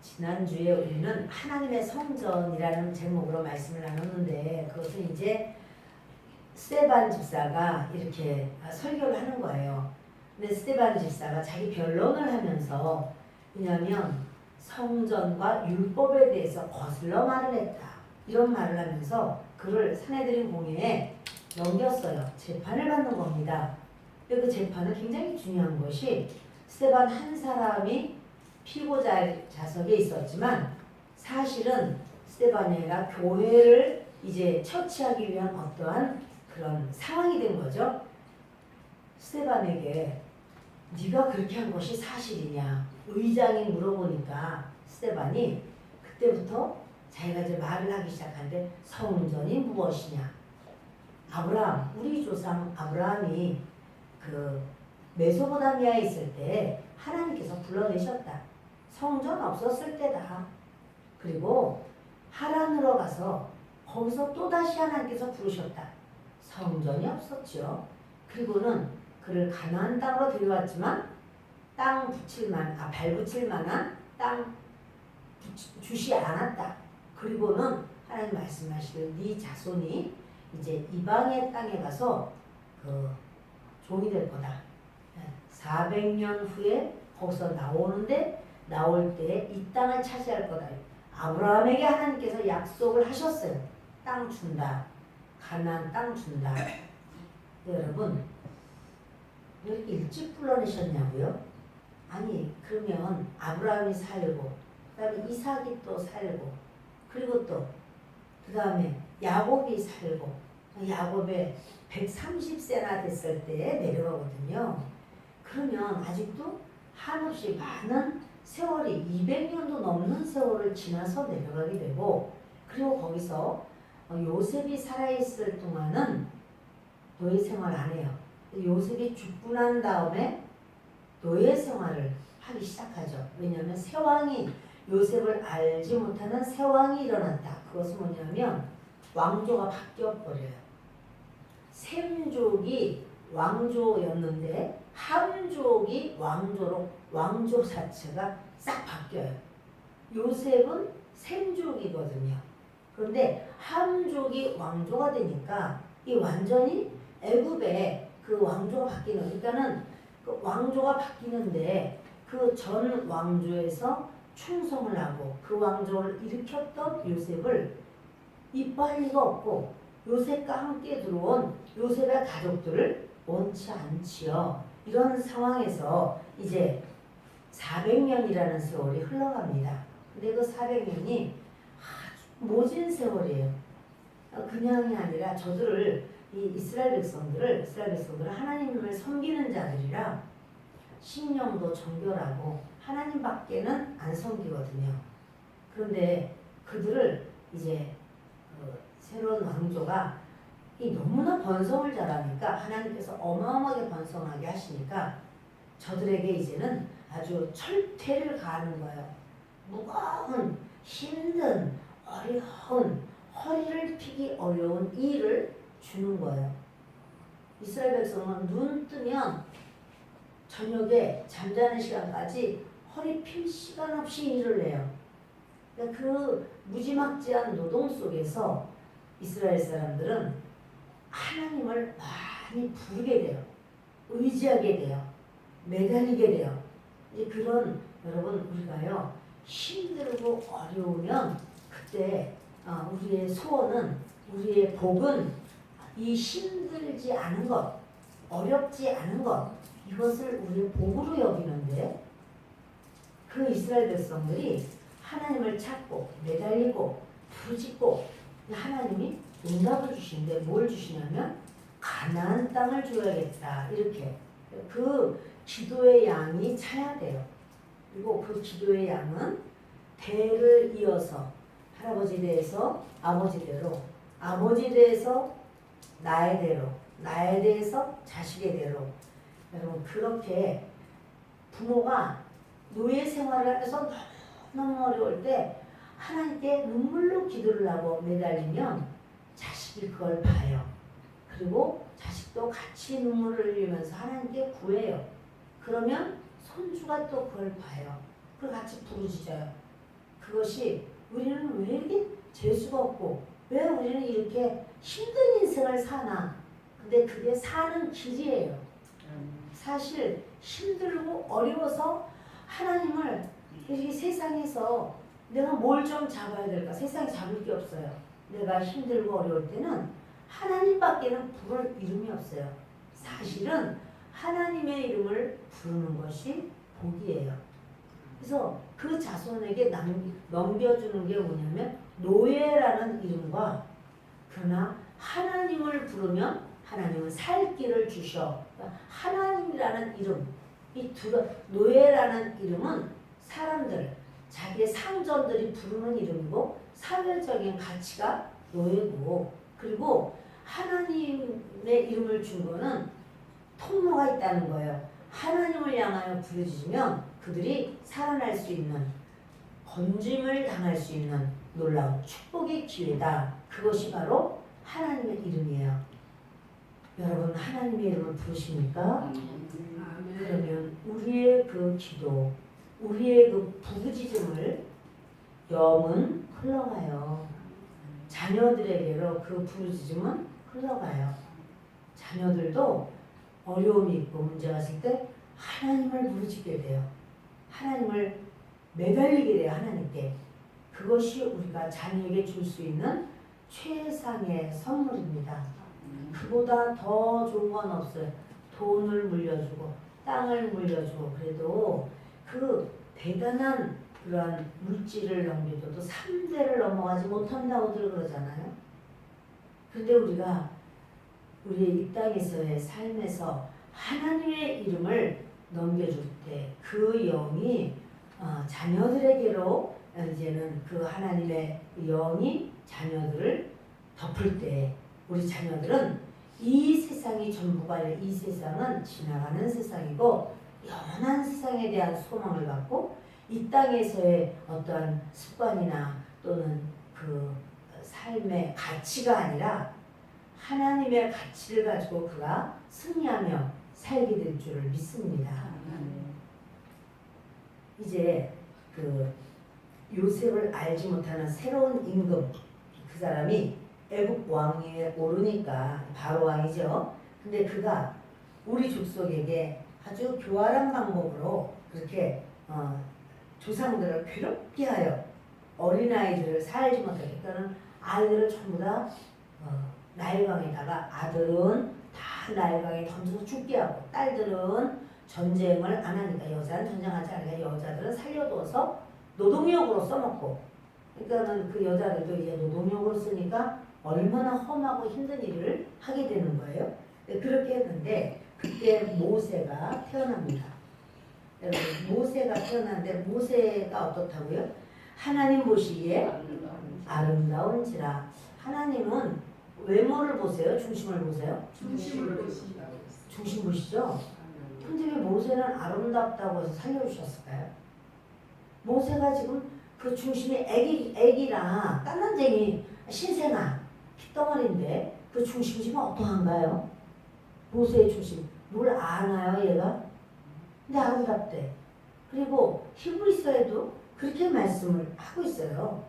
지난주에 우리는 하나님의 성전이라는 제목으로 말씀을 나눴는데 그것은 이제 스데반 집사가 이렇게 설교를 하는 거예요. 근데 스데반 집사가 자기 변론을 하면서 왜냐하면 성전과 율법에 대해서 거슬러 말을 했다. 이런 말을 하면서 그를 사내들인 공회에 넘겼어요. 재판을 받는 겁니다. 근데 그 재판은 굉장히 중요한 것이 스데반 한 사람이 피고자 좌석에 있었지만 사실은 스데반이 아니라 교회를 이제 처치하기 위한 어떠한 그런 상황이 된 거죠. 스데반에게 네가 그렇게 한 것이 사실이냐 의장이 물어보니까 스데반이 그때부터 자기가 이제 말을 하기 시작하는데 성전이 무엇이냐. 아브라함, 우리 조상 아브라함이 그 메소포타미아에 있을 때 하나님께서 불러내셨다. 성전 없었을 때다. 그리고 하란으로 가서 거기서 또다시 하나님께서 부르셨다. 성전이 없었죠. 그리고는 그를 가나안 땅으로 데려왔지만 발 붙일 만한 땅 주시 않았다. 그리고는 하나님 말씀하시길 네 자손이 이제 이방의 땅에 가서 그 종이 될 거다. 400년 후에 거기서 나올 때 이 땅을 차지할 거다. 아브라함에게 하나님께서 약속을 하셨어요. 땅 준다. 가나안 땅 준다. 여러분 왜 이렇게 일찍 불러내셨냐고요? 아니 그러면 아브라함이 살고 그 다음에 이삭이 또 살고 그리고 또 그 다음에 야곱이 살고 야곱에 130세나 됐을 때 내려가거든요. 그러면 아직도 한없이 많은 세월이 200년도 넘는 세월을 지나서 내려가게 되고 그리고 거기서 요셉이 살아있을 동안은 노예 생활 안 해요. 요셉이 죽고 난 다음에 노예 생활을 하기 시작하죠. 왜냐하면 새왕이 요셉을 알지 못하는 새왕이 일어났다. 그것은 뭐냐면 왕조가 바뀌어버려요. 셈족이 왕조였는데 함족이 왕조로 왕조 자체가 싹 바뀌어요. 요셉은 셈족이거든요. 그런데 함족이 왕조가 되니까 이 완전히 애굽에 그 왕조가 바뀌는 그러니까는 그 왕조가 바뀌는데 그 전 왕조에서 충성을 하고 그 왕조를 일으켰던 요셉을 이뻐할 리가 없고 요셉과 함께 들어온 요셉의 가족들을 원치 않지요. 이런 상황에서 이제 400년이라는 세월이 흘러갑니다. 근데 그 400년이 모진 세월이에요. 그냥이 아니라 저들을 이 이스라엘 백성들을 하나님을 섬기는 자들이라 신령도 정결하고 하나님밖에는 안 섬기거든요. 그런데 그들을 이제 새로운 왕조가 너무나 번성을 잘하니까 하나님께서 어마어마하게 번성하게 하시니까 저들에게 이제는 아주 철퇴를 가하는 거예요. 무거운 힘든 어려운 허리를 펴기 어려운 일을 주는 거예요. 이스라엘 백성은 눈 뜨면 저녁에 잠자는 시간까지 허리 필 시간 없이 일을 해요. 그러니까 그 무지막지한 노동 속에서 이스라엘 사람들은 하나님을 많이 부르게 돼요. 의지하게 돼요. 매달리게 돼요. 이제 그런 여러분 우리가요 힘들고 어려우면 그때 우리의 소원은 우리의 복은 이 힘들지 않은 것, 어렵지 않은 것 이것을 우리의 복으로 여기는데 그 이스라엘 백성들이 하나님을 찾고 매달리고 부르짖고 하나님이 응답을 주시는데 뭘 주시냐면 가나안 땅을 줘야겠다 이렇게 그 기도의 양이 차야 돼요. 그리고 그 기도의 양은 대를 이어서 할아버지 대에서 아버지 대로 아버지 대에서 나의 대로 나에 대해서 자식의 대로 여러분 그렇게 부모가 노예 생활을 하면서 너무 어려울 때 하나님께 눈물로 기도를 하고 매달리면 자식이 그걸 봐요. 그리고 자식도 같이 눈물을 흘리면서 하나님께 구해요. 그러면 손주가 또 그걸 봐요. 그걸 같이 부르짖어요. 그것이 우리는 왜 이렇게 재수가 없고 왜 우리는 이렇게 힘든 인생을 사나. 근데 그게 사는 길이에요. 사실 힘들고 어려워서 하나님을 이 세상에서 내가 뭘 좀 잡아야 될까? 세상에 잡을 게 없어요. 내가 힘들고 어려울 때는 하나님밖에는 부를 이름이 없어요. 사실은 하나님의 이름을 부르는 것이 복이에요. 그래서 그 자손에게 넘겨주는 게 뭐냐면 노예라는 이름과, 그러나 하나님을 부르면 하나님은 살 길을 주셔. 하나님이라는 이름, 이 노예라는 이름은 사람들, 자기의 상전들이 부르는 이름이고 사회적인 가치가 노예고, 그리고 하나님의 이름을 준 거는 통로가 있다는 거예요. 하나님을 향하여 부르짖으면 그들이 살아날 수 있는, 건짐을 당할 수 있는 놀라운 축복의 기회다. 그것이 바로 하나님의 이름이에요. 여러분 하나님의 이름을 부르십니까? 그러면 우리의 그 기도, 우리의 그 부르짖음을 영은 흘러가요. 자녀들에게로 그 부르짖음은 흘러가요. 자녀들도 어려움이 있고 문제가 있을 때 하나님을 부르짖게 돼요. 하나님을 매달리게 돼요. 하나님께. 그것이 우리가 자녀에게 줄 수 있는 최상의 선물입니다. 그보다 더 좋은 건 없어요. 돈을 물려주고 땅을 물려주고 그래도 그 대단한 그러한 물질을 넘겨줘도 3대를 넘어가지 못한다고들 그러잖아요. 근데 우리가 우리의 이 땅에서의 삶에서 하나님의 이름을 넘겨줄 때 그 영이 자녀들에게로 이제는 그 하나님의 영이 자녀들을 덮을 때 우리 자녀들은 이 세상이 전부가 아니라 이 세상은 지나가는 세상이고 영원한 세상에 대한 소망을 갖고 이 땅에서의 어떠한 습관이나 또는 그 삶의 가치가 아니라 하나님의 가치를 가지고 그가 승리하며 살게 될 줄을 믿습니다. 이제 그 요셉을 알지 못하는 새로운 임금, 그 사람이 애굽 왕위에 오르니까 바로 왕이죠. 근데 그가 우리 족속에게 아주 교활한 방법으로 그렇게 조상들을 괴롭게 하여 어린아이들을 살지 못하게, 그러니까 아이들을 전부 다 나일강에다가, 아들은 다 나일강에 던져서 죽게 하고 딸들은 전쟁을 안 하니까, 여자는 전쟁하지 않으니까 여자들은 살려두어서 노동력으로 써먹고, 그러니까는 그 여자들도 이제 노동력으로 쓰니까 얼마나 험하고 힘든 일을 하게 되는 거예요. 그렇게 했는데 그때 모세가 태어납니다. 여러분 모세가 태어났는데 모세가 어떻다고요? 하나님 보시기에 아름다운지라. 하나님은 외모를 보세요? 중심을 보세요? 중심을 보시다. 중심 보시죠? 근데 왜 모세는 아름답다고 해서 살려주셨을까요? 모세가 지금 그 중심이 애기라 딴난쟁이 신생아 핏덩어리인데 그 중심이 지금 어떠한가요? 모세의 중심 뭘 아나요 얘가? 근데 아름답대. 그리고 히브리서에도 그렇게 말씀을 하고 있어요.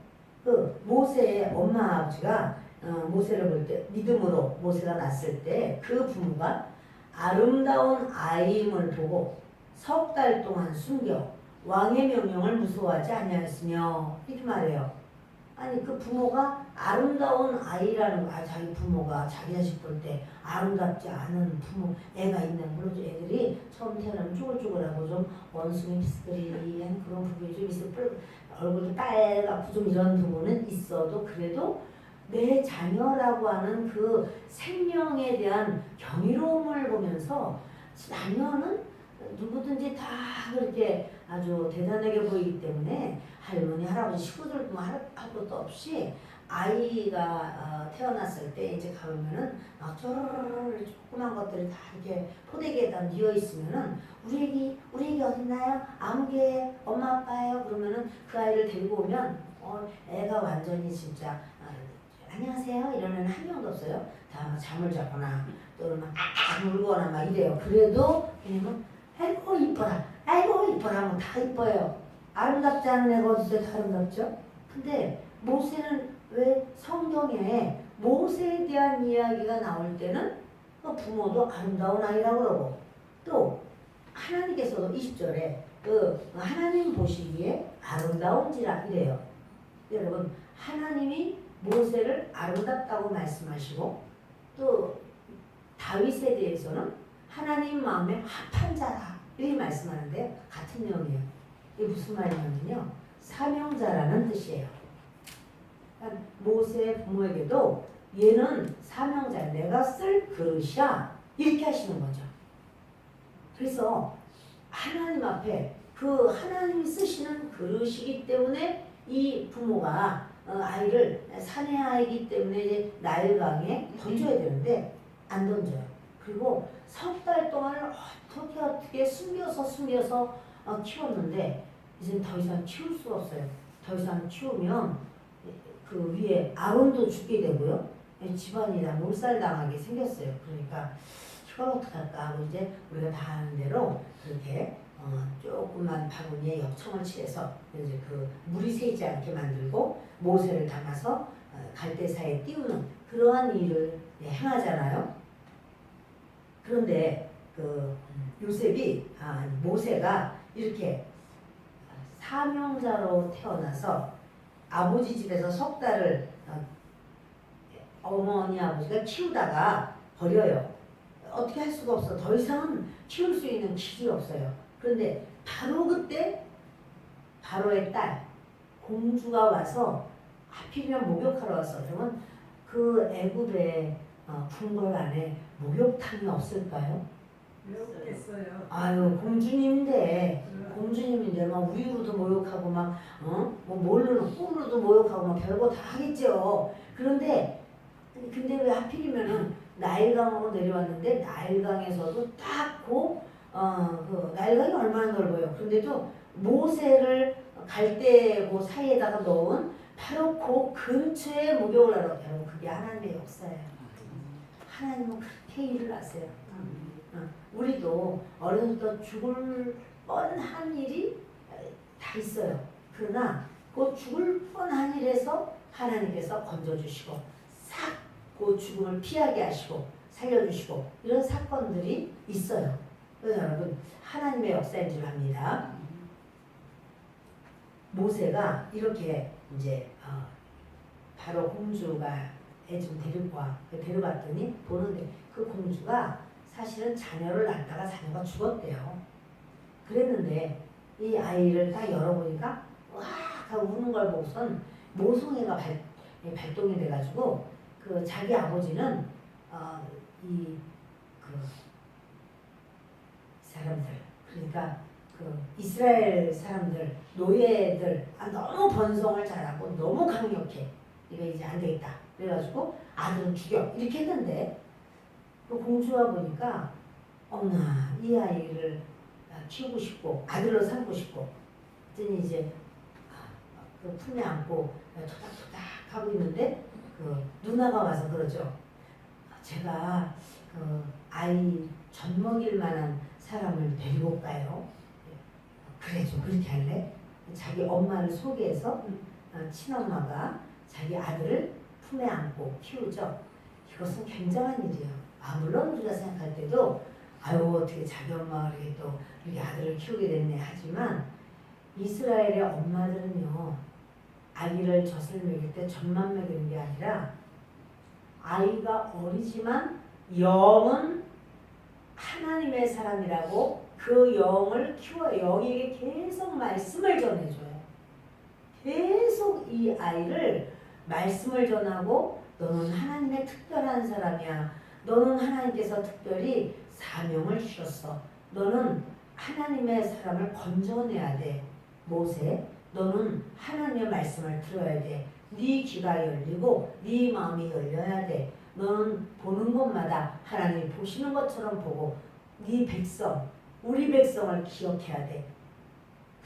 그 모세의 엄마 아버지가 모세를 볼 때 믿음으로 모세가 낳았을 때 그 부모가 아름다운 아이임을 보고 석 달 동안 숨겨 왕의 명령을 무서워하지 아니하였으며 이렇게 말해요. 아니 그 부모가 아름다운 아이라는 거, 자기 부모가 자기 자식 볼 때 아름답지 않은 부모 애가 있는, 물론 애들이 처음 태어나면 쭈글쭈글하고 좀 원숭이 비스듬한 그런 부분이 좀 있어, 얼굴도 빨갛고 좀 이런 부분은 있어도 그래도 내 자녀라고 하는 그 생명에 대한 경이로움을 보면서 자녀는 누구든지 다 그렇게 아주 대단하게 보이기 때문에 할머니, 할아버지, 식구들도 할 것도 없이 아이가 태어났을 때 이제 가보면은 막 쪼르르르 조그만 것들이 다 이렇게 포대기에다 뉘어 있으면은 우리 애기 어딨나요? 아무개 엄마 아빠예요? 그러면은 그 아이를 데리고 오면 애가 완전히 진짜 안녕하세요 이러는 한 명도 없어요. 다 잠을 자거나 또는 막 울거나 막 이래요. 그래도 왜냐면 아이고 이뻐라, 아이고 이뻐라 하면 다 이뻐요. 아름답지 않은 애가 어디서 다 아름답죠? 근데 모세는 왜 성경에 모세에 대한 이야기가 나올 때는 부모도 아름다운 아이라고 그러고 또 하나님께서도 20절에 하나님 보시기에 아름다운지라 이래요. 여러분 하나님이 모세를 아름답다고 말씀하시고 또 다윗에 대해서는 하나님 마음에 합한 자라 이렇게 말씀하는데 같은 내용이에요. 이게 무슨 말이냐면요. 사명자라는 뜻이에요. 그러니까 모세의 부모에게도 얘는 사명자, 내가 쓸 그릇이야 이렇게 하시는 거죠. 그래서 하나님 앞에 그 하나님이 쓰시는 그릇이기 때문에 이 부모가 아이를 사내 아이기 때문에 이제 나일강에 던져야 되는데 안 던져요. 그리고 석 달 동안을 어떻게 숨겨서 키웠는데 이제 더 이상 키울 수가 없어요. 더 이상 키우면 그 위에 아론도 죽게 되고요. 집안이 다 몰살당하게 생겼어요. 그러니까 이걸 어떡할까 하고 이제 우리가 다 아는 대로 그렇게 조금만 바구니에 엽청을 칠해서 이제 그 물이 새지 않게 만들고 모세를 담아서 갈대사에 띄우는 그러한 일을 행하잖아요. 그런데 그 모세가 이렇게 사명자로 태어나서 아버지 집에서 석 달을 어머니 아버지가 키우다가 버려요. 어떻게 할 수가 없어. 더 이상은 키울 수 있는 길이 없어요. 그런데 바로 그때 바로의 딸 공주가 와서 하필이면 목욕하러 왔어. 그러면 그 애굽의 궁궐 안에 목욕탕이 없을까요? 없겠어요. 아유 공주님인데 막 우유로도 목욕하고 뭐 뭘로는 꿀로도 목욕하고 막 별거 다 하겠죠. 근데 왜 하필이면은 나일강으로 내려왔는데 나일강에서도 딱 그 나일강이 얼마나 넓어요. 그런데도 모세를 갈대 그 사이에다가 넣은 바로 그 근처에 목욕을 하러 가요. 그게 하나님의 역사예요. 하나님은 그렇게 일을 하세요. 우리도 어려서 죽을 뻔한 일이 다 있어요. 그러나 그 죽을 뻔한 일에서 하나님께서 건져주시고 싹 그 죽음을 피하게 하시고 살려주시고 이런 사건들이 있어요. 그래서 여러분 하나님의 역사인 줄 압니다. 모세가 이렇게 이제 바로 공주가 애 좀 데려갔더니 보는데 그 공주가 사실은 자녀를 낳다가 자녀가 죽었대요. 그랬는데 이 아이를 딱 열어보니까 와 하고 우는 걸 보고선 모성애가 발동이 돼가지고 그 자기 아버지는 사람들 그러니까 그 이스라엘 사람들 노예들 너무 번성을 잘하고 너무 강력해. 이거 이제 안 되겠다. 그래가지고 아들은 죽여 이렇게 했는데 그 공주가 보니까 어머나 이 아이를 키우고 싶고 아들로 삼고 싶고 그랬더니 이제 그 품에 안고 토닥토닥 하고 있는데 그 누나가 와서 그러죠. 제가 그 아이 젖 먹일 만한 사람을 데리고 올까요? 그래 좀 그렇게 할래? 자기 엄마를 소개해서 친엄마가 자기 아들을 품에 안고 키우죠. 이것은 굉장한 일이에요. 물론 우리가 생각할 때도 아유 어떻게 자기 엄마가 이렇게 또 이렇게 아들을 키우게 됐네 하지만 이스라엘의 엄마들은요 아기를 젖을 먹일 때 젖만 먹이는 게 아니라 아이가 어리지만 영은 하나님의 사람이라고 그 영을 키워요. 영에게 계속 말씀을 전해줘요. 계속 이 아이를 말씀을 전하고 너는 하나님의 특별한 사람이야. 너는 하나님께서 특별히 사명을 주셨어. 너는 하나님의 사람을 건져내야 돼. 모세, 너는 하나님의 말씀을 들어야 돼. 네 귀가 열리고 네 마음이 열려야 돼. 너는 보는 곳마다 하나님이 보시는 것처럼 보고 네 백성, 우리 백성을 기억해야 돼.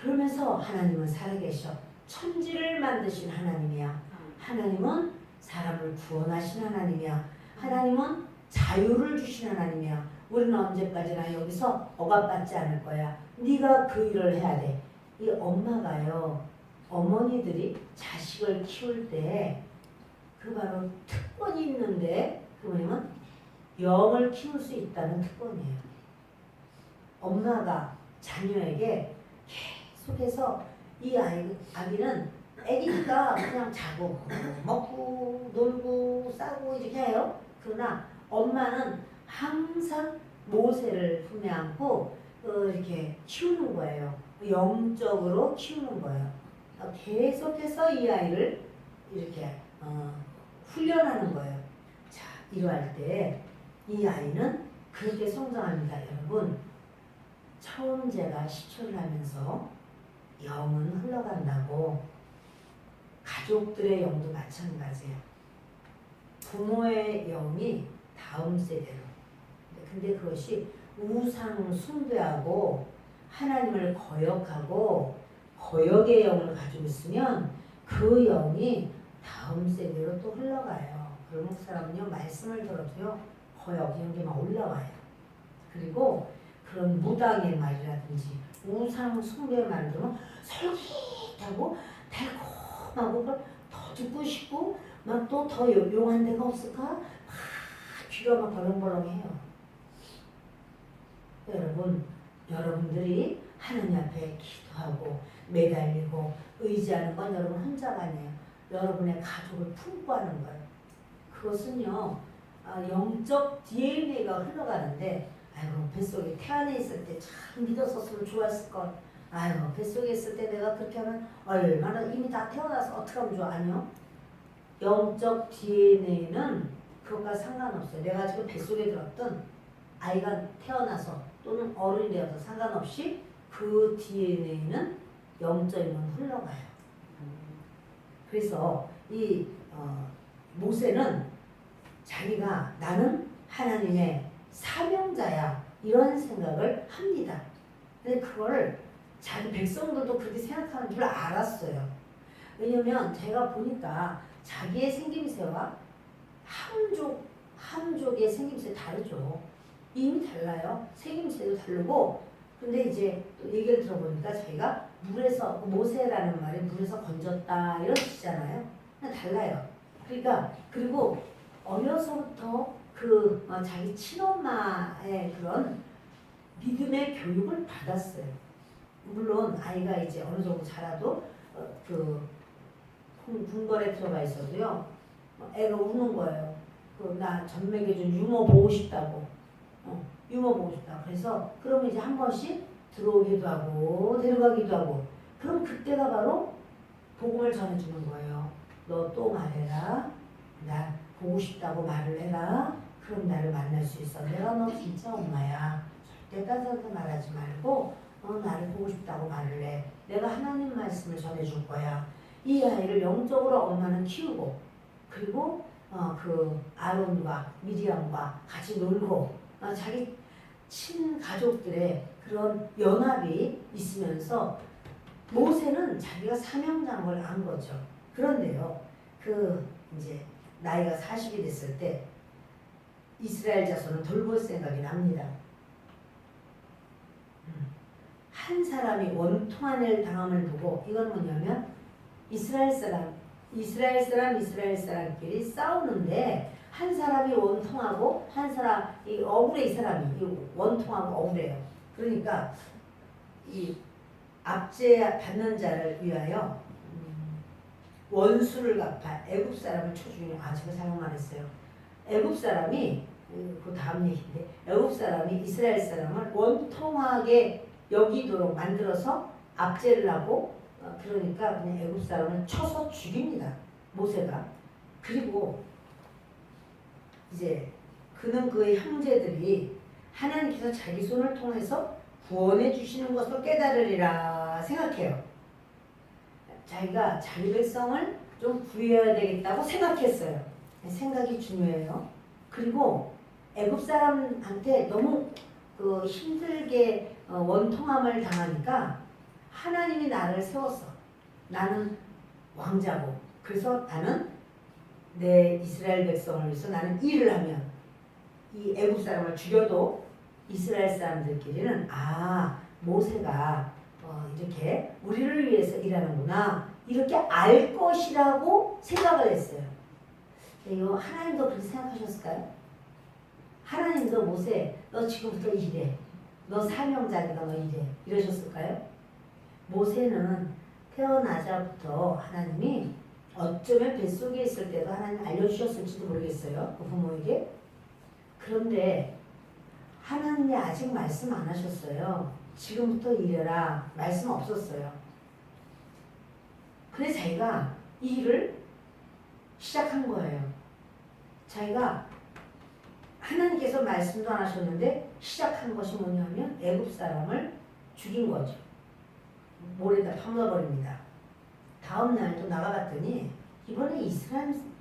그러면서 하나님은 살아계셔. 천지를 만드신 하나님이야. 하나님은 사람을 구원하신 하나님이야. 하나님은 자유를 주신 하나님이야. 우리는 언제까지나 여기서 억압받지 않을 거야. 네가 그 일을 해야 돼. 이 엄마가요, 어머니들이 자식을 키울 때 그 바로 특권이 있는데 그 뭐냐면 영을 키울 수 있다는 특권이에요. 엄마가 자녀에게 계속해서 이 아기는 아기니까 그냥 자고 먹고 놀고 싸고 이렇게 해요. 그러나 엄마는 항상 모세를 품에 안고 이렇게 키우는 거예요. 영적으로 키우는 거예요. 계속해서 이 아이를 이렇게 훈련하는 거예요. 자, 이러할 때 이 아이는 그렇게 성장합니다. 여러분, 처음째가 시초를 하면서 영은 흘러간다고 가족들의 영도 마찬가지예요. 부모의 영이 다음 세대로. 근데 그것이 우상 숭배하고 하나님을 거역하고 거역의 영을 가지고 있으면 그 영이 다음 세대로 또 흘러가요. 그런 사람은요, 말씀을 들어도요, 거역 이런 게 막 올라와요. 그리고 그런 무당의 말이라든지 우상 숭배의 말을 들으면 솔깃하고 달콤하고 더 듣고 싶고 막 또 더 용한 데가 없을까? 막 귀가 막 벌렁벌렁해요. 여러분들이 하나님 앞에 기도하고 매달리고 의지하는 건 여러분 혼자가 아니에요. 여러분의 가족을 품고 하는 거예요. 그것은요, 영적 DNA가 흘러가는데, 아이고 뱃속에 태안에 있을 때 참 믿었었으면 좋았을걸. 아이고 뱃속에 있을 때 내가 그렇게 하면 얼마나 이미 다 태어나서 어떻게 하면 좋아. 아니요. 영적 DNA는 그것과 상관없어요. 내가 지금 뱃속에 들었던 아이가 태어나서 또는 어른이 되어서 상관없이 그 DNA는 영적인 건 흘러가요. 그래서 이 모세는 자기가 나는 하나님의 사명자야 이런 생각을 합니다. 근데 그걸 자기 백성들도 그렇게 생각하는 줄 알았어요. 왜냐면 제가 보니까 자기의 생김새와 함족의 생김새 다르죠. 이미 달라요. 생김새도 다르고. 근데 이제 또 얘기를 들어보니까 자기가 물에서, 모세라는 말이 물에서 건졌다 이런 뜻이잖아요. 달라요. 그러니까 그리고 어려서부터 자기 친엄마의 그런 믿음의 교육을 받았어요. 물론 아이가 이제 어느 정도 자라도 궁궐에 들어가 있어도요, 애가 우는 거예요. 나 전맥해준 유모 보고 싶다고. 유모 보고 싶다. 그래서 그러면 이제 한 번씩 들어오기도 하고 데려가기도 하고. 그럼 그때가 바로 복음을 전해주는 거예요. 너 또 말해라. 나 보고 싶다고 말을 해라. 그럼 나를 만날 수 있어. 내가 너 진짜 엄마야. 절대 딴 사람한테 말하지 말고 나를 보고 싶다고 말을 해. 내가 하나님 말씀을 전해줄 거야. 이 아이를 영적으로 엄마는 키우고, 그리고 아론과 미리암과 같이 놀고, 자기 친가족들의 그런 연합이 있으면서 모세는 자기가 사명자인 걸 안 거죠. 그런데요, 이제 나이가 40이 됐을 때 이스라엘 자손을 돌볼 생각이 납니다. 한 사람이 원통한 일 당함을 보고, 이건 뭐냐면 이스라엘 사람끼리 싸우는데 한 사람이 원통하고 한 사람이 억울해. 이 사람이 원통하고 억울해요. 그러니까 이 압제 받는 자를 위하여 원수를 갚아 애굽 사람을 쳐주니, 제가 잘못 말했어요. 애굽 사람이 그 다음 얘기인데, 애굽 사람이 이스라엘 사람을 원통하게 여기도록 만들어서 압제를 하고, 그러니까 그냥 애굽 사람을 쳐서 죽입니다. 모세가. 그리고 이제 그는 그의 형제들이 하나님께서 자기 손을 통해서 구원해 주시는 것을 깨달으리라 생각해요. 자기가 자기 백성을 좀 구해야 되겠다고 생각했어요. 생각이 중요해요. 그리고 애굽 사람한테 너무 힘들게 원통함을 당하니까 하나님이 나를 세웠어. 나는 왕자고, 그래서 나는 내 이스라엘 백성을 위해서 나는 일을 하면 이 애굽 사람을 죽여도 이스라엘 사람들끼리는 모세가 이렇게 우리를 위해서 일하는구나 이렇게 알 것이라고 생각을 했어요. 이거 하나님도 그렇게 생각하셨을까요? 하나님도 모세 너 지금부터 일해. 너 사명자니까 너 일해. 이러셨을까요? 모세는 태어나자부터 하나님이 어쩌면 뱃속에 있을 때도 하나님 알려주셨을지도 모르겠어요. 그 부모에게. 그런데 하나님이 아직 말씀 안 하셨어요. 지금부터 일해라. 말씀 없었어요. 근데 자기가 이 일을 시작한 거예요. 자기가 하나님께서 말씀도 안 하셨는데 시작한 것이 뭐냐면 애굽 사람을 죽인 거죠. 모래에다 파묻어버립니다. 다음 날 또 나가봤더니 이번에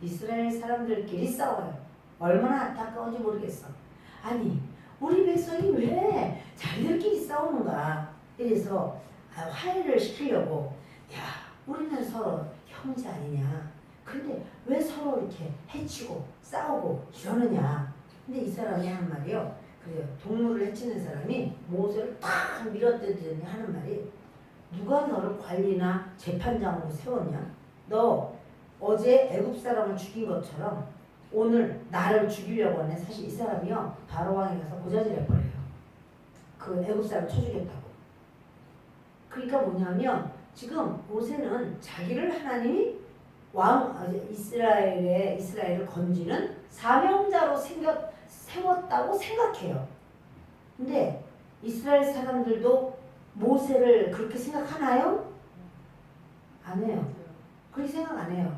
이스라엘 사람들끼리 싸워요. 얼마나 안타까운지 모르겠어. 아니 우리 백성이 왜 자기들끼리 싸우는가. 이래서 화해를 시키려고 야 우리는 서로 형제 아니냐. 근데 왜 서로 이렇게 해치고 싸우고 이러느냐. 근데 이 사람이 하는 말이요. 그래요. 동물을 해치는 사람이 모세를 탁 밀어뜯더니 하는 말이 누가 너를 관리나 재판장으로 세웠냐? 너 어제 애굽 사람을 죽인 것처럼 오늘 나를 죽이려고 하네. 사실 이 사람이요. 바로 왕에 가서 고자질해버려요. 그 애굽 사람 쳐주겠다고. 그러니까 뭐냐면 지금 모세는 자기를 하나님이 이스라엘을 건지는 사명자로 세웠다고 생각해요. 근데 이스라엘 사람들도 모세를 그렇게 생각하나요? 안 해요. 그렇게 생각 안 해요.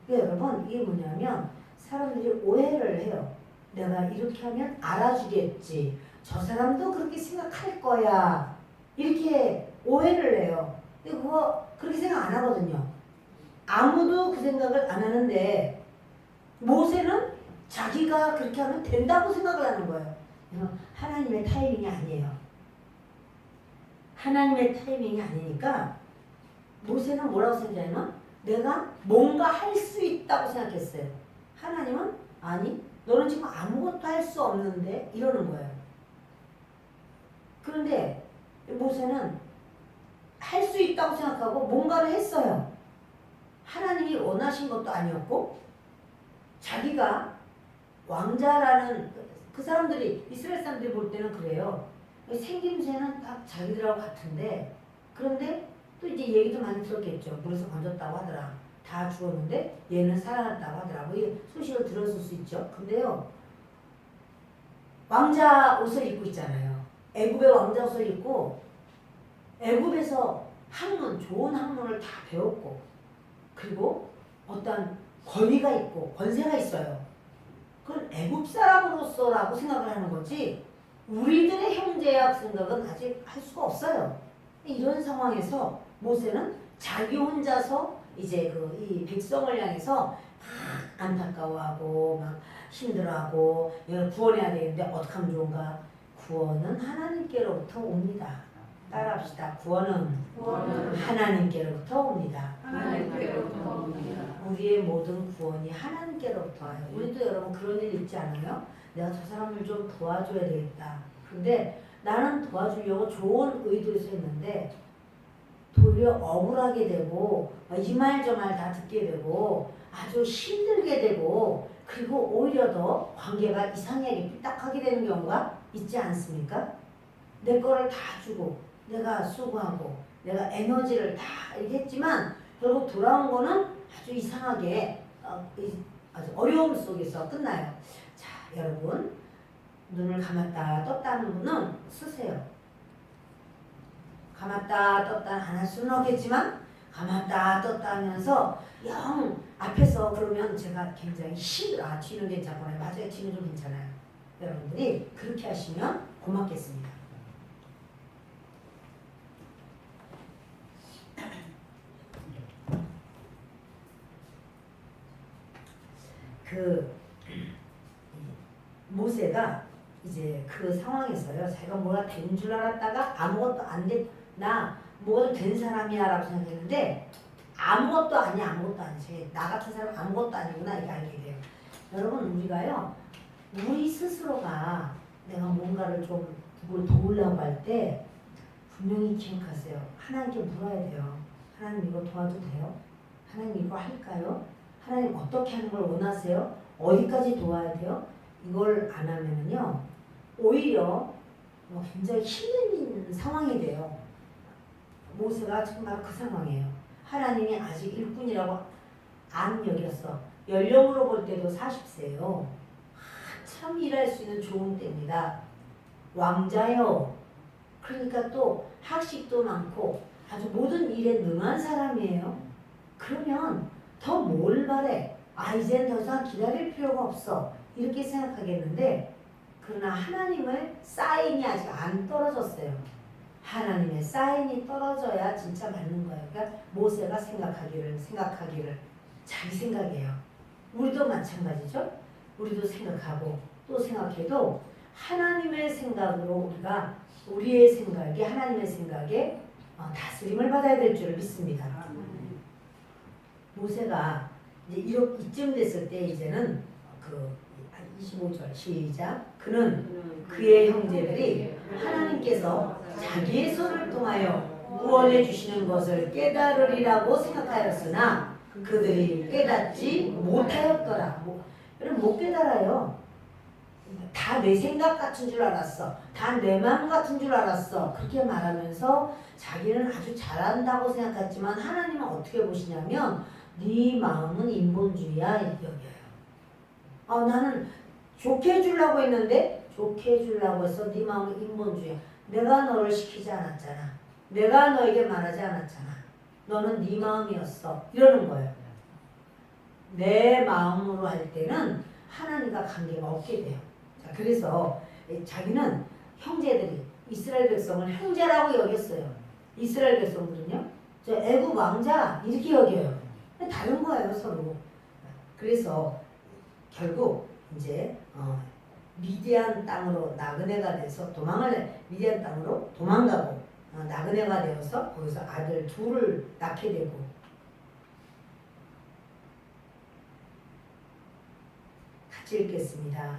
그러니까 여러분 이게 뭐냐면 사람들이 오해를 해요. 내가 이렇게 하면 알아주겠지. 저 사람도 그렇게 생각할 거야. 이렇게 오해를 해요. 근데 그거 그렇게 생각 안 하거든요. 아무도 그 생각을 안 하는데 모세는 자기가 그렇게 하면 된다고 생각을 하는 거예요. 하나님의 타이밍이 아니에요. 하나님의 타이밍이 아니니까 모세는 뭐라고 생각하냐면 내가 뭔가 할 수 있다고 생각했어요. 하나님은 아니 너는 지금 아무것도 할 수 없는데 이러는 거예요. 그런데 모세는 할 수 있다고 생각하고 뭔가를 했어요. 하나님이 원하신 것도 아니었고 자기가 왕자라는 그 사람들이 이스라엘 사람들이 볼 때는 그래요. 생김새는 딱 자기들하고 같은데 그런데 또 이제 얘기도 많이 들었겠죠. 물에서 건졌다고 하더라. 다 죽었는데 얘는 살아났다고 하더라고. 이 소식을 들었을 수 있죠. 근데요. 왕자 옷을 입고 있잖아요. 애굽의 왕자 옷을 입고 애굽에서 학문, 좋은 학문을 다 배웠고 그리고 어떤 권위가 있고 권세가 있어요. 그건 애굽 사람으로서라고 생각을 하는 거지 우리들의 형제야 생각은 아직 할 수가 없어요. 이런 상황에서 모세는 자기 혼자서 이제 이 백성을 향해서 막 안타까워하고 막 힘들어하고 구원해야 되는데 어떻게 하면 좋은가? 구원은 하나님께로부터 옵니다. 따라합시다. 구원은 하나님께로부터 옵니다. 하나님께로부터 옵니다. 우리의 모든 구원이 하나님께로부터 와요. 우리도 여러분 그런 일 있지 않아요? 내가 저 사람을 좀 도와줘야 되겠다. 근데 나는 도와주려고 좋은 의도에서 했는데 도리어 억울하게 되고 이 말 저 말 다 듣게 되고 아주 힘들게 되고 그리고 오히려 더 관계가 이상하게 삐딱하게 되는 경우가 있지 않습니까? 내 거를 다 주고 내가 수고하고 내가 에너지를 다 이렇게 했지만 결국 돌아온 거는 아주 이상하게 아주 어려움 속에서 끝나요. 자, 여러분 눈을 감았다 떴다는 분은 쓰세요. 감았다 떴다 안 할 수는 없겠지만 감았다 떴다 하면서 영 앞에서 그러면 제가 굉장히 힘들어. 뒤는 괜찮구나. 맞아요. 뒤는 좀 괜찮아요. 여러분들이 그렇게 하시면 고맙겠습니다. 모세가 이제 그 상황에서요. 자기가 뭐가 된 줄 알았다가 아무것도 안 돼. 나 뭐가 된 사람이야 라고 생각했는데 아무것도 아니야. 아무것도 아니지. 나 같은 사람 아무것도 아니구나 이렇게 알게 돼요. 여러분 우리가요. 우리 스스로가 내가 뭔가를 좀 뭘 도우려고 할 때 분명히 기억하세요. 하나님께 물어야 돼요. 하나님 이거 도와도 돼요? 하나님 이거 할까요? 하나님 어떻게 하는 걸 원하세요? 어디까지 도와야 돼요? 이걸 안 하면은요 오히려 굉장히 힘든 상황이 돼요. 모세가 정말 그 상황이에요. 하나님이 아직 일꾼이라고 안 여겼어. 연령으로 볼 때도 40세예요. 한참 일할 수 있는 좋은 때입니다. 왕자요. 그러니까 또 학식도 많고 아주 모든 일에 능한 사람이에요. 그러면 더 뭘 바래? 아 이젠 더 이상 기다릴 필요가 없어. 이렇게 생각하겠는데 그러나 하나님의 사인이 아직 안 떨어졌어요. 하나님의 사인이 떨어져야 진짜 맞는 거예요. 그러니까 모세가 생각하기를 자기 생각이에요. 우리도 마찬가지죠. 우리도 생각하고 또 생각해도 하나님의 생각으로 우리가 우리의 생각이 하나님의 생각에 다스림을 받아야 될 줄을 믿습니다. 모세가 이제 이쯤 됐을 때 이제는 그 25절 시작. 그는 그의 형제들이 하나님께서 자기의 손을 통하여 구원해 주시는 것을 깨달으리라고 생각하였으나 그들이 깨닫지 못하였더라. 여러분 못 깨달아요. 다 내 생각 같은 줄 알았어. 다 내 마음 같은 줄 알았어. 그렇게 말하면서 자기는 아주 잘한다고 생각했지만 하나님은 어떻게 보시냐면 네 마음은 인본주의야 여겨요. 나는 좋게 해주려고 했는데 좋게 해주려고 해서 네 마음은 인본주의야. 내가 너를 시키지 않았잖아. 내가 너에게 말하지 않았잖아. 너는 네 마음이었어. 이러는 거예요. 내 마음으로 할 때는 하나님과 관계가 없게 돼요. 자, 그래서 자기는 형제들이 이스라엘 백성을 형제라고 여겼어요. 이스라엘 백성들은요. 저 애굽 왕자 이렇게 여겨요. 다른 거예요 서로. 그래서 결국 이제 미디안 땅으로 나그네가 돼서 미디안 땅으로 도망가고 나그네가 되어서 거기서 아들 둘을 낳게 되고 같이 읽겠습니다.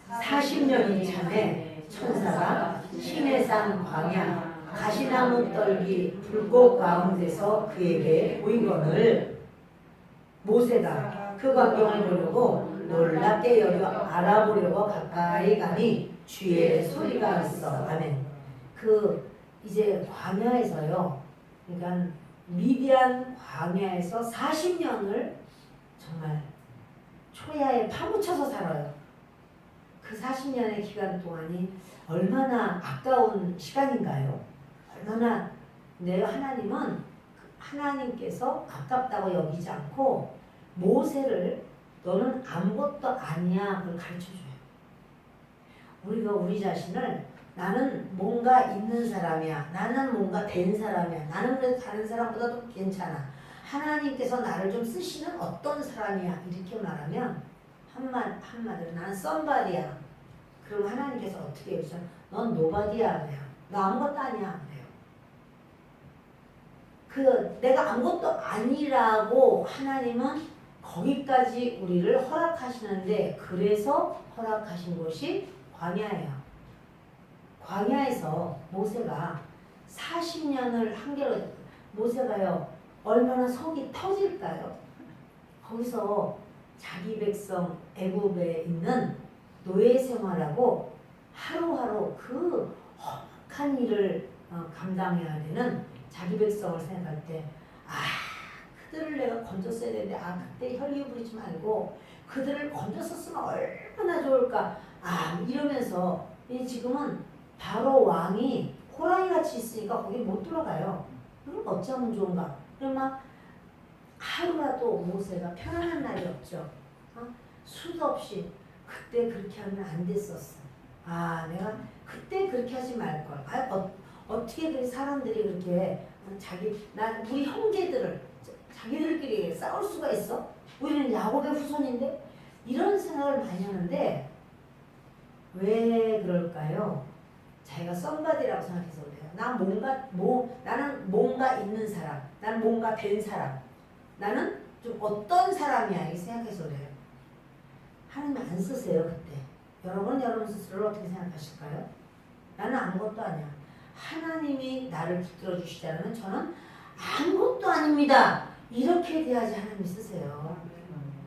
40년이 참에 천사가 시내산 광야 가시나무 떨기 불꽃 가운데서 그에게 보이거늘 모세가 그 광경을 보려고 놀랍게 여겨 알아보려고 가까이 가니 주의 소리가 있어. 아멘. 이제 광야에서요. 그러니까 미디안 광야에서 40년을 정말 초야에 파묻혀서 살아요. 그 40년의 기간 동안이 얼마나 아까운 시간인가요? 얼마나 하나님께서 아깝다고 여기지 않고 모세를 너는 아무것도 아니야 그걸 가르쳐줘요. 우리가 우리 자신을 나는 뭔가 있는 사람이야. 나는 뭔가 된 사람이야. 나는 그래도 다른 사람보다도 괜찮아. 하나님께서 나를 좀 쓰시는 어떤 사람이야. 이렇게 말하면 한마디로 나는 썸바디야. 그럼 하나님께서 어떻게 해요? 넌 노바디야 그래요. 너 아무것도 아니야 그래요. 내가 아무것도 아니라고 하나님은 거기까지 우리를 허락하시는데 그래서 허락하신 곳이 광야예요. 광야에서 모세가 40년을 한계로 모세가요 얼마나 속이 터질까요? 거기서 자기 백성 애굽에 있는 노예 생활하고 하루하루 그 험한 일을 감당해야 되는 자기 백성을 생각할 때 그들을 내가 건졌어야 되는데 그때 혈기 부리지 말고 그들을 건졌었으면 얼마나 좋을까 이러면서 지금은 바로 왕이 호랑이같이 있으니까 거기 못 들어가요. 그럼 어쩌면 좋은가? 그럼 막 하루라도 모세가 편안한 날이 없죠. 수도 없이 그때 그렇게 하면 안 됐었어. 내가 그때 그렇게 하지 말걸. 어떻게 사람들이 그렇게 우리 형제들을 자기들끼리 싸울 수가 있어? 우리는 야곱의 후손인데? 이런 생각을 많이 하는데 왜 그럴까요? 자기가 썸바디라고 생각해서 그래요. 나는 뭔가 있는 사람, 나는 뭔가 된 사람, 나는 좀 어떤 사람이야 이렇게 생각해서 그래요. 하나님 안 쓰세요 그때. 여러분 스스로를 어떻게 생각하실까요? 나는 아무것도 아니야. 하나님이 나를 붙들어 주시지 않으면 저는 아무것도 아닙니다. 이렇게 대하지 하나님이 쓰세요.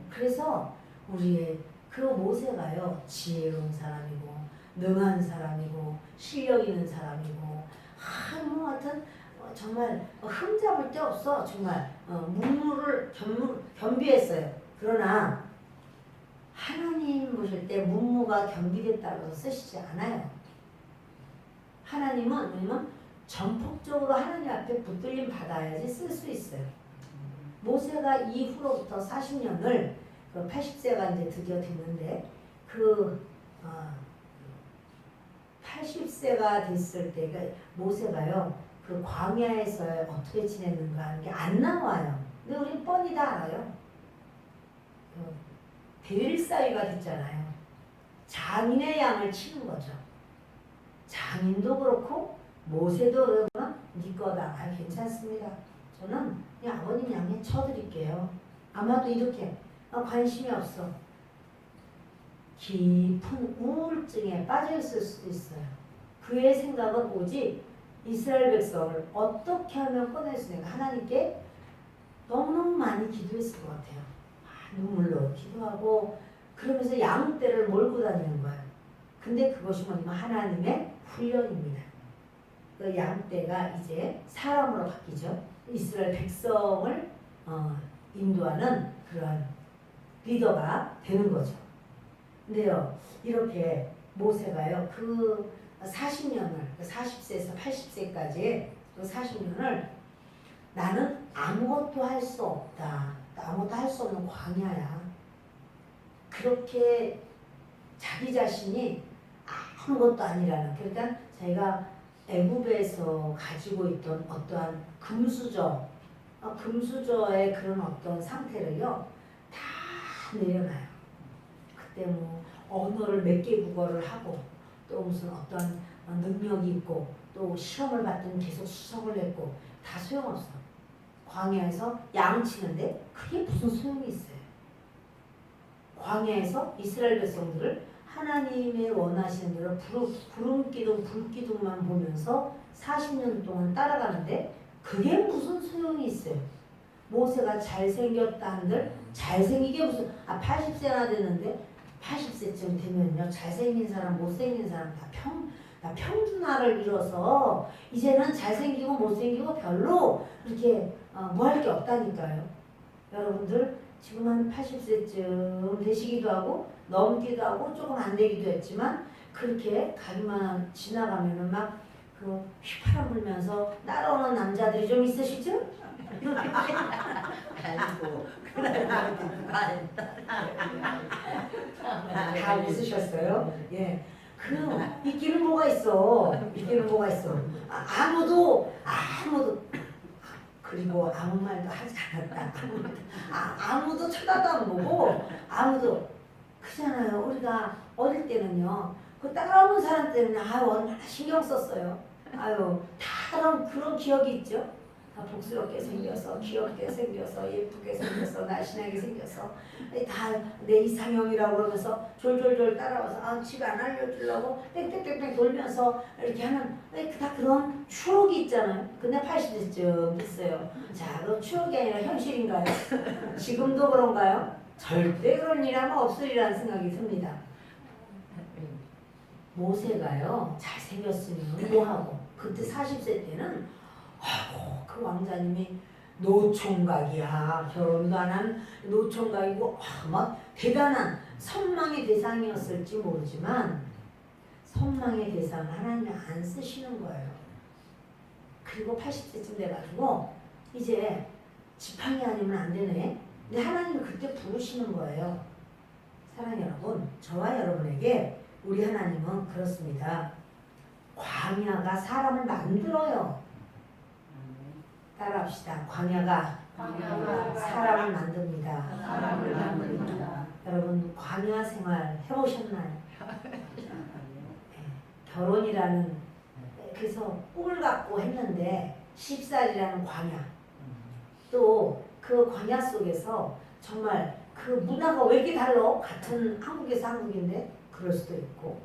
그래서 우리의 그 모세가요, 지혜로운 사람이고 능한 사람이고 실력 있는 사람이고 뭐 하여튼 정말 흠잡을 데 없어. 정말 문무를 겸비했어요. 그러나 하나님 보실 때 문무가 겸비됐다고 해서 쓰시지 않아요. 하나님은 왜냐면 전폭적으로 하나님 앞에 붙들림 받아야지 쓸 수 있어요. 모세가 이후로부터 40년을 80세가 이제 드디어 됐는데 80세가 됐을 때 그러니까 모세가요 그 광야에서 어떻게 지냈는가 하는 게 안 나와요. 근데 우린 뻔히 다 알아요. 대릴사위가 됐잖아요. 장인의 양을 치는 거죠. 장인도 그렇고 모세도 그러면 네 거다. 괜찮습니다. 저는 그냥 아버님 양에 쳐드릴게요. 아마도 이렇게 관심이 없어. 깊은 우울증에 빠져있을 수도 있어요. 그의 생각은 오직 이스라엘 백성을 어떻게 하면 꺼낼 수 있는가. 하나님께 너무너무 많이 기도했을 것 같아요. 눈물로 기도하고 그러면서 양떼를 몰고 다니는 거예요. 근데 그것이 뭐냐면 하나님의 훈련입니다. 그 양떼가 이제 사람으로 바뀌죠. 이스라엘 백성을 인도하는 그런 리더가 되는 거죠. 근데요, 이렇게 모세가요, 그 40년을, 40세에서 80세까지 그 40년을 나는 아무것도 할 수 없다. 아무것도 할 수 없는 광야야. 그렇게 자기 자신이 아무것도 아니라는. 그러니까 자기가 애굽에서 가지고 있던 어떠한 금수저의 그런 어떤 상태를요, 다 내려놔요. 그때 뭐 언어를 몇 개 국어를 하고 또 무슨 어떤 능력이 있고 또 시험을 받더니 계속 수석을 냈고 다 소용없어. 광야에서 양 치는데 그게 무슨 소용이 있어요. 광야에서 이스라엘 백성들을 하나님의 원하시는 대로 구름기둥 불기둥만 보면서 40년 동안 따라가는데 그게 무슨 소용이 있어요. 모세가 잘생겼다 한들 잘생기게 무슨 80세나 됐는데 80세쯤 되면요 잘생긴 사람 못생긴 사람 다 평준화를 이뤄서 이제는 잘생기고 못생기고 별로 그렇게 뭐 할 게 없다니까요. 여러분들 지금 한 80세쯤 되시기도 하고 넘기도 하고 조금 안 되기도 했지만 그렇게 가기만 지나가면은 막 그 휘파람 불면서 따라오는 남자들이 좀 있으시죠? 아니고 그날 나한테 누가 했다. 다 웃으셨어요? 예. 있기는 뭐가 있어. 있기는 뭐가 있어. 아무도 그리고 아무 말도 하지 않았다. 아무도 쳐다도 안 보고 아무도 그잖아요. 우리가 어릴 때는요. 그 따라오는 사람 때문에 얼마나 신경 썼어요. 다 그런 기억이 있죠. 복스럽게 생겨서 귀엽게 생겨서 예쁘게 생겨서 날씬하게 생겨서 다 내 이상형이라고 그러면서 졸졸졸 따라와서 집 안 알려주려고 뺑뺑뺑뺑 돌면서 이렇게 하는 다 그런 추억이 있잖아요. 근데 80대쯤 됐어요. 자, 그럼 추억이 아니라 현실인가요? 지금도 그런가요? 절대 그런 일 하면 없으리라는 생각이 듭니다. 모세가요 잘생겼으면 뭐하고 그때 40세 때는 그 왕자님이 노총각이야. 결혼도 안 한 노총각이고 막 대단한 선망의 대상이었을지 모르지만 선망의 대상을 하나님이 안 쓰시는 거예요. 그리고 80세쯤 돼가지고 이제 지팡이 아니면 안 되네. 근데 하나님이 그때 부르시는 거예요. 사랑하는 여러분, 저와 여러분에게 우리 하나님은 그렇습니다. 광야가 사람을 만들어요. 따라합시다. 광야가 사람을 만듭니다. 여러분 광야 생활 해보셨나요? 결혼이라는 그래서 꿈을 갖고 했는데 10살이라는 광야 또 그 광야 속에서 정말 그 문화가 왜 이렇게 달라? 같은 한국에서 한국인데 그럴 수도 있고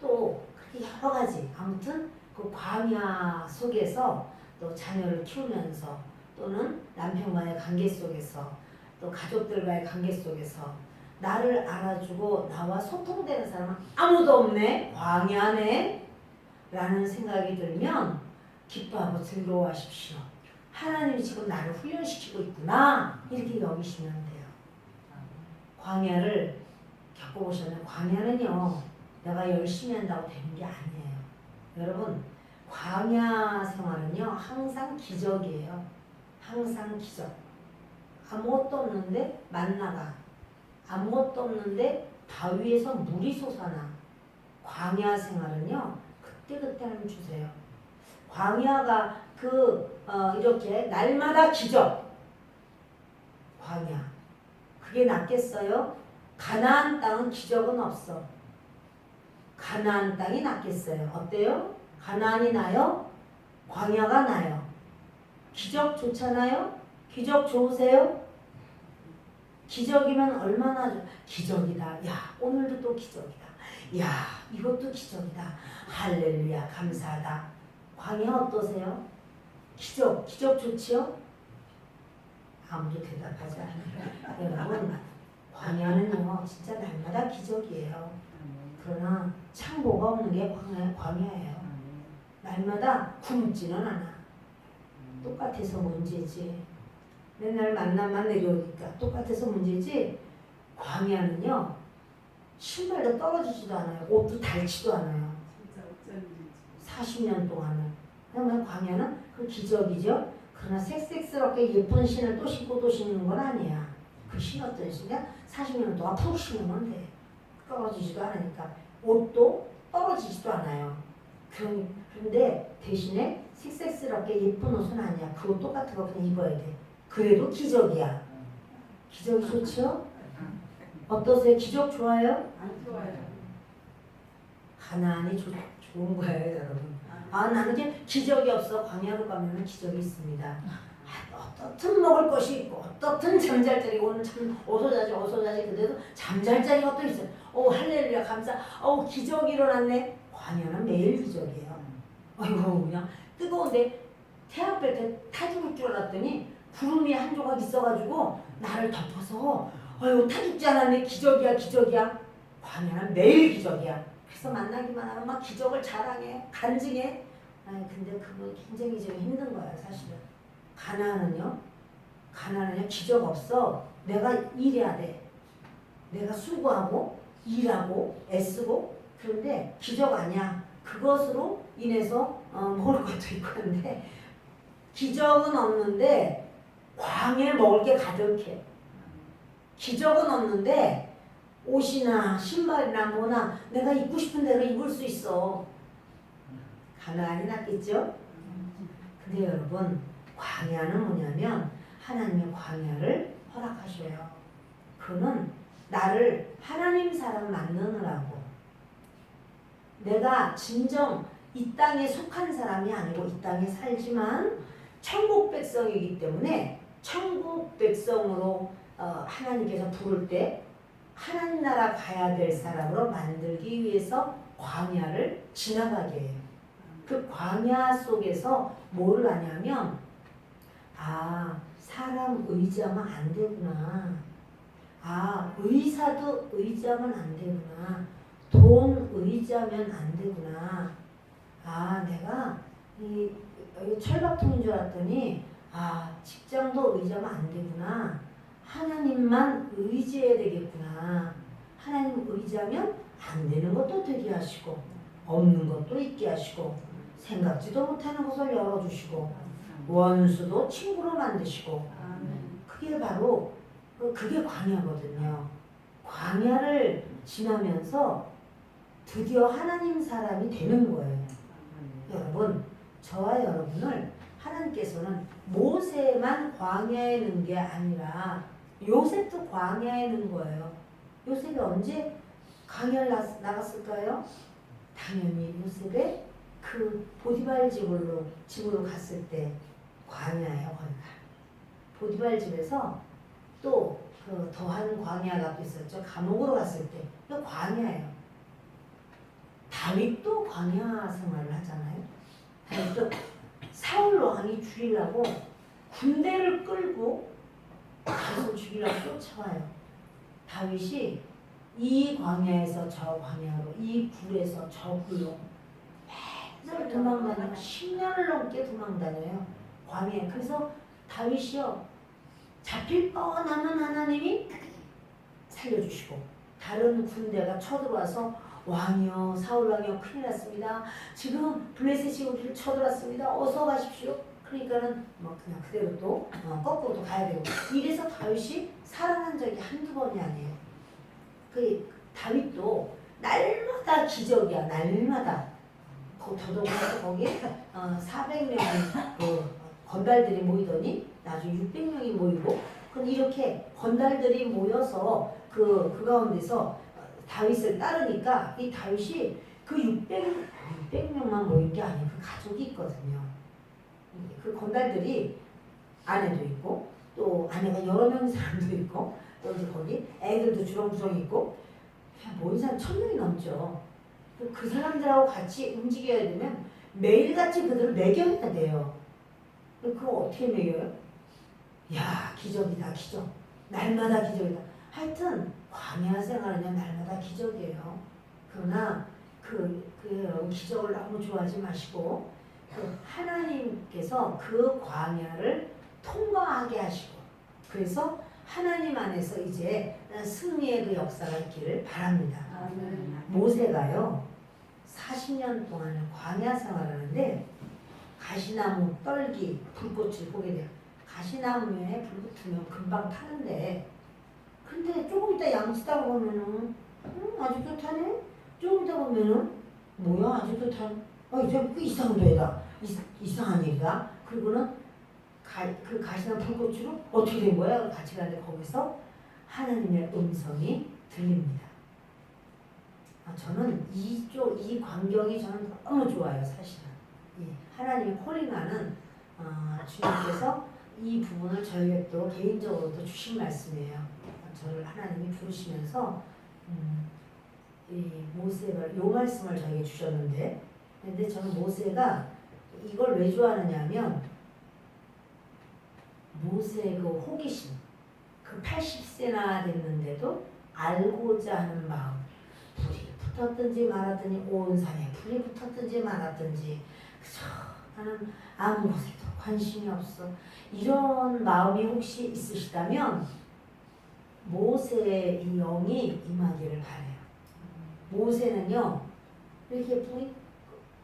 또 그렇게 여러 가지 아무튼 그 광야 속에서 또 자녀를 키우면서 또는 남편과의 관계 속에서 또 가족들과의 관계 속에서 나를 알아주고 나와 소통되는 사람은 아무도 없네, 광야네 라는 생각이 들면 기뻐하고 즐거워하십시오. 하나님이 지금 나를 훈련시키고 있구나 이렇게 여기시면 돼요. 광야를 겪어보셨나요? 광야는요 내가 열심히 한다고 되는 게 아니에요. 여러분 광야 생활은요 항상 기적이에요. 항상 기적. 아무것도 없는데 만나가, 아무것도 없는데 바위에서 물이 솟아나. 광야 생활은요 그때 하나님 주세요. 광야가 이렇게 날마다 기적. 광야 그게 낫겠어요? 가나안 땅은 기적은 없어. 가나안 땅이 낫겠어요. 어때요? 가나안이 나요? 광야가 나요. 기적 좋잖아요? 기적 좋으세요? 기적이면 얼마나 기적이다. 야 오늘도 또 기적이다. 야 이것도 기적이다. 할렐루야 감사하다. 광야 어떠세요? 기적 좋지요? 아무도 대답하지 않아요. 여러분 광야는요 진짜 날마다 기적이에요. 그러나 창고가 없는 게 광야예요. 날마다 굶지는 않아. 똑같아서 문제지. 맨날 만나만 내려오니까 똑같아서 문제지. 광야는요 신발도 떨어지지도 않아요. 옷도 닳지도 않아요. 40년 동안은. 그러면 광야는 그 기적이죠. 그러나 색색스럽게 예쁜 신을 또 신고 또 신는 건 아니야. 그 신었던 신을 40년 동안 푹 신으면 돼. 떨어지지도 않으니까. 옷도 떨어지지도 않아요. 그런데 대신에 색색스럽게 예쁜 옷은 아니야. 그거 똑같은 거 그냥 입어야 돼. 그래도 기적이야. 기적이 좋죠? 어떠세요? 기적 좋아요? 안 좋아요. 가나안이 좋은 거예요, 여러분. 아 나는 이제 기적이 없어. 광야로 가면 기적이 있습니다. 어떻든 먹을 것이 있고 어떻든 잠잘 자리. 오늘 참 어서 자지 근데도 잠잘 자리가 또 있어요. 오 할렐루야 감사. 기적이 일어났네. 광야는 매일 기적이에요. 아이고 그냥 뜨거운데 태양 뺄 때 타 죽을 줄 알았더니 구름이 한 조각 있어가지고 나를 덮어서 아유 타 죽지 않았네. 기적이야. 광야는 매일 기적이야. 그래서 만나기만 하면 막 기적을 자랑해 간증해. 근데 그거 굉장히 좀 힘든 거야 사실은. 가나안은요 기적 없어. 내가 일해야 돼. 내가 수고하고 일하고 애쓰고. 그런데 기적 아니야. 그것으로 인해서 먹을 것도 있고 한데 기적은 없는데 광야에 먹을 게 가득해. 기적은 없는데 옷이나 신발이나 뭐나 내가 입고 싶은 대로 입을 수 있어. 가나안이 낫겠죠? 근데 여러분 광야는 뭐냐면 하나님의 광야를 허락하셔요. 그는 나를 하나님 사람 만드느라고. 내가 진정 이 땅에 속한 사람이 아니고 이 땅에 살지만 천국 백성이기 때문에 천국 백성으로 하나님께서 부를 때 하나님 나라 가야 될 사람으로 만들기 위해서 광야를 지나가게 해요. 그 광야 속에서 뭘 하냐면 사람 의지하면 안 되구나. 의사도 의지하면 안 되구나. 돈 의지하면 안 되구나. 내가 이 철밥통인 줄 알았더니 직장도 의지하면 안 되구나. 하나님만 의지해야 되겠구나. 하나님 의지하면 안 되는 것도 되게 하시고 없는 것도 있게 하시고 생각지도 못하는 것을 열어주시고 원수도 친구로 만드시고. 그게 바로 그게 광야거든요. 광야를 지나면서 드디어 하나님 사람이 되는 거예요. 여러분 저와 여러분을 하나님께서는 모세만 광야에 넣은 게 아니라 요셉도 광야에 넣은 거예요. 요셉이 언제 광야를 나갔을까요? 당연히 요셉의 그 보디발 집으로 갔을 때 광야예요. 거기가. 보디발 집에서 또 그 더한 광야가 또 있었죠. 감옥으로 갔을 때 또 광야예요. 다윗도 광야 생활을 하잖아요. 다윗도 사울 왕이 죽이려고 군대를 끌고 다윗을 죽이려고 쫓아와요. 다윗이 이 광야에서 저 광야로, 이 굴에서 저 굴로 맨날 도망다녀요. 10년을 넘게 도망다녀요. 광야에. 그래서 다윗이요, 잡힐 뻔하면 하나님이 살려주시고, 다른 군대가 쳐들어와서 왕이요, 사울 왕이요, 큰일 났습니다. 지금 블레셋이 우리를 쳐들어왔습니다. 어서 가십시오. 그러니까는 뭐 그냥 그대로 또 거꾸로 또 가야 되고, 이래서 다윗이 살아난 적이 한두 번이 아니에요. 그 다윗도 날마다 기적이야. 날마다. 더더군다나 거기에 400명의 그 건달들이 모이더니 나중에 600명이 모이고, 그럼 이렇게 건달들이 모여서 그 가운데서 다윗을 따르니까 이 다윗이 그 600명만 모인 게 아니고 그 가족이 있거든요. 그 건달들이 아내도 있고, 또 아내가 여러 명의 사람도 있고, 또 이제 거기 애들도 주렁주렁 있고, 그냥 모인 사람 1000명이 넘죠. 그 사람들하고 같이 움직여야 되면 매일같이 그들을 먹여야 돼요. 그거 어떻게 먹여요? 야, 기적이다, 기적. 날마다 기적이다. 하여튼 광야 생활은 날마다 기적이에요. 그러나 여러분 기적을 너무 좋아하지 마시고, 그 하나님께서 그 광야를 통과하게 하시고, 그래서 하나님 안에서 이제 승리의 그 역사가 있기를 바랍니다. 모세가요 40년 동안 광야 생활하는데 가시나무, 떨기, 불꽃을 보게 돼요. 가시나무에 불 붙으면 금방 타는데, 근데 조금 있다 양치다 보면은 아직도 타네? 조금 있다 보면은 뭐야 아직도 타네? 이제 그 이상한 데다 이상한 일이다. 그리고는 그 가시나무 불꽃으로 어떻게 된 거야? 같이 가는데 거기서 하나님의 음성이 들립니다. 저는 이 광경이 저는 너무 좋아요, 사실은. 하나님의 콜링하는 주님께서 이 부분을 저에게 또 개인적으로도 주신 말씀이에요. 저를 하나님이 부르시면서 이 모세가 요 말씀을 저에게 주셨는데, 근데 저는 모세가 이걸 왜 좋아하느냐면 모세의 그 호기심, 그 80세나 됐는데도 알고자 하는 마음, 불이 붙었든지 말았든지 온 산에 불이 붙었든지 말았든지 나는 아무 곳에도 관심이 없어, 이런 마음이 혹시 있으시다면 모세의 이 영이 임하기를 바래요. 모세는요 이렇게 불이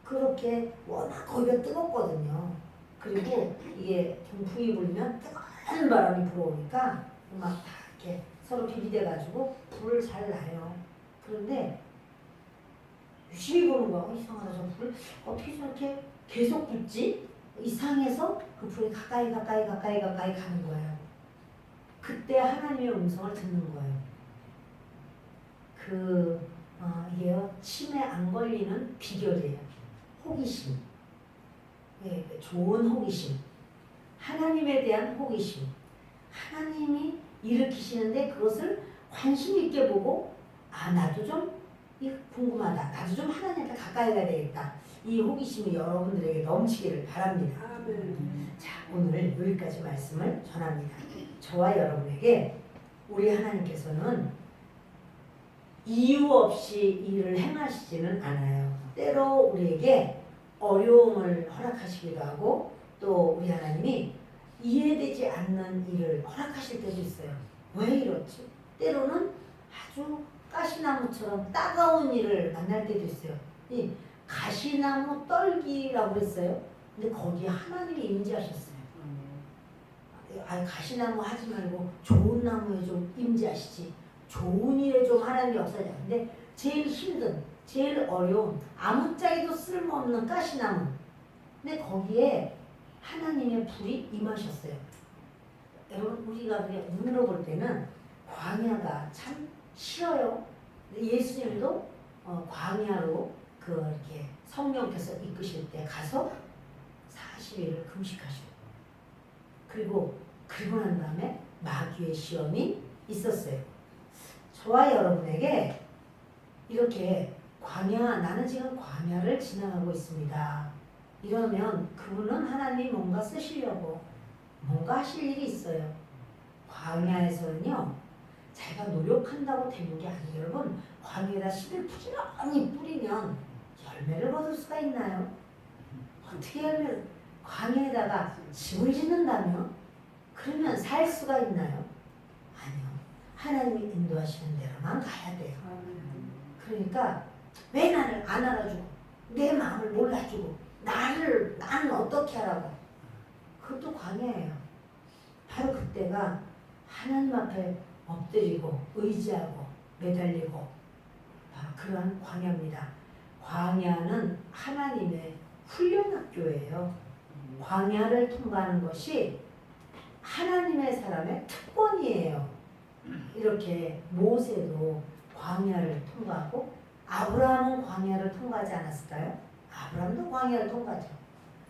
그렇게 워낙 거기가 뜨겁거든요. 그리고 이게 동풍이 불면 뜨거운 바람이 불어오니까 막 다 이렇게 서로 비비돼가지고 불을 잘 나요. 그런데 유심히 보는 거야. 이상하다, 저 불 어떻게 저렇게 계속 붙지? 이상해서 그 불이 가까이 가는 거예요. 그때 하나님의 음성을 듣는 거예요. 이게요 침에 안 걸리는 비결이에요. 호기심, 좋은 호기심, 하나님에 대한 호기심. 하나님이 일으키시는데 그것을 관심 있게 보고, 나도 좀 궁금하다, 나도 좀 하나님께 가까이 가야 되겠다. 이 호기심이 여러분들에게 넘치기를 바랍니다. 자, 오늘 여기까지 말씀을 전합니다. 저와 여러분에게 우리 하나님께서는 이유 없이 일을 행하시지는 않아요. 때로 우리에게 어려움을 허락하시기도 하고, 또 우리 하나님이 이해되지 않는 일을 허락하실 때도 있어요. 왜 이렇지? 때로는 아주 가시나무처럼 따가운 일을 만날 때도 있어요. 이 가시나무 떨기라고 그랬어요. 근데 거기에 하나님이 임재하셨어요. 가시나무 하지 말고 좋은 나무에 좀 임재하시지, 좋은 일에 좀 하나님이 역사하지. 근데 제일 힘든, 제일 어려운, 아무짝에도 쓸모없는 가시나무, 근데 거기에 하나님의 불이 임하셨어요. 여러분, 우리가 그냥 눈으로 볼 때는 광야가 참 싫어요. 예수님도 광야로 이렇게 성령께서 이끄실 때 가서 40일을 금식하시고, 그리고 난 다음에 마귀의 시험이 있었어요. 저와 여러분에게 이렇게 나는 지금 광야를 지나가고 있습니다. 이러면 그분은 하나님이 뭔가 쓰시려고 뭔가 하실 일이 있어요. 광야에서는요, 자기가 노력한다고 되는 게 아니에요. 여러분, 광야에다 씨를 부지런히 뿌리면 열매를 거둘 수가 있나요? 어떻게 열매를, 광야에다가 집을 짓는다면? 그러면 살 수가 있나요? 아니요. 하나님이 인도하시는 대로만 가야 돼요. 그러니까 왜 나를 안 알아주고 내 마음을 몰라주고 나는 어떻게 하라고. 그것도 광야예요. 바로 그때가 하나님 앞에 엎드리고 의지하고 매달리고 바로 그러한 광야입니다. 광야는 하나님의 훈련학교예요. 광야를 통과하는 것이 하나님의 사람의 특권이에요. 이렇게 모세도 광야를 통과하고 아브라함은 광야를 통과하지 않았을까요? 아브라함도 광야를 통과하죠.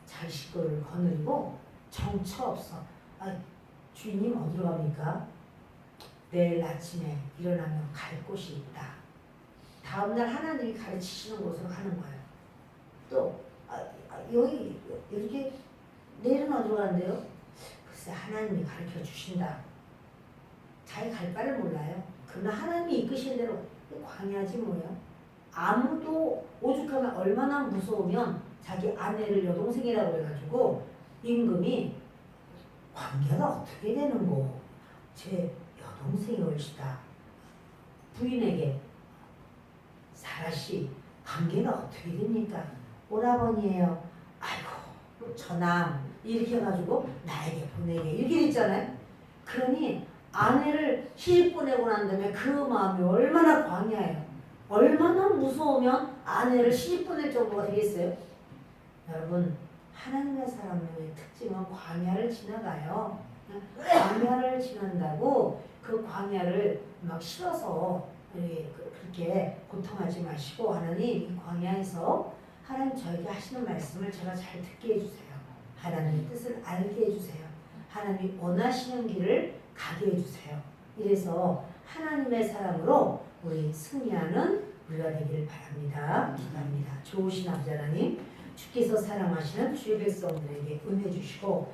자식을 거느리고 정처 없어. 주인님 어디로 갑니까? 내일 아침에 일어나면 갈 곳이 있다. 다음날 하나님이 가르치시는 곳으로 가는 거예요. 또 여기 이렇게 내일은 어디로 가는데요? 글쎄 하나님이 가르쳐 주신다. 자기 갈 바를 몰라요. 그러나 하나님이 이끄시는 대로 광야지 뭐예요. 아무도 오죽하면 얼마나 무서우면 자기 아내를 여동생이라고 해가지고 임금이 관계가 어떻게 되는 거? 제 여동생이 올시다. 부인에게 사라씨 관계가 어떻게 됩니까? 오라버니예요. 아이고 저남 이렇게 해가지고 나에게 보내게 이렇게 됐잖아요. 그러니 아내를 시집 보내고 난 다음에 그 마음이 얼마나 광야예요. 얼마나 무서우면 아내를 시집 보낼 정도가 되겠어요? 여러분 하나님의 사람의 특징은 광야를 지나가요. 광야를 지난다고 그 광야를 막 싫어서 그렇게 고통하지 마시고 하나님 이 광야에서 하나님 저에게 하시는 말씀을 제가 잘 듣게 해주세요. 하나님의 뜻을 알게 해주세요. 하나님이 원하시는 길을 가게 해주세요. 이래서 하나님의 사람으로 우리 승리하는 우리가 되기를 바랍니다. 기도합니다. 좋으신 아버지 하나님, 주께서 사랑하시는 주의 백성들에게 은혜 주시고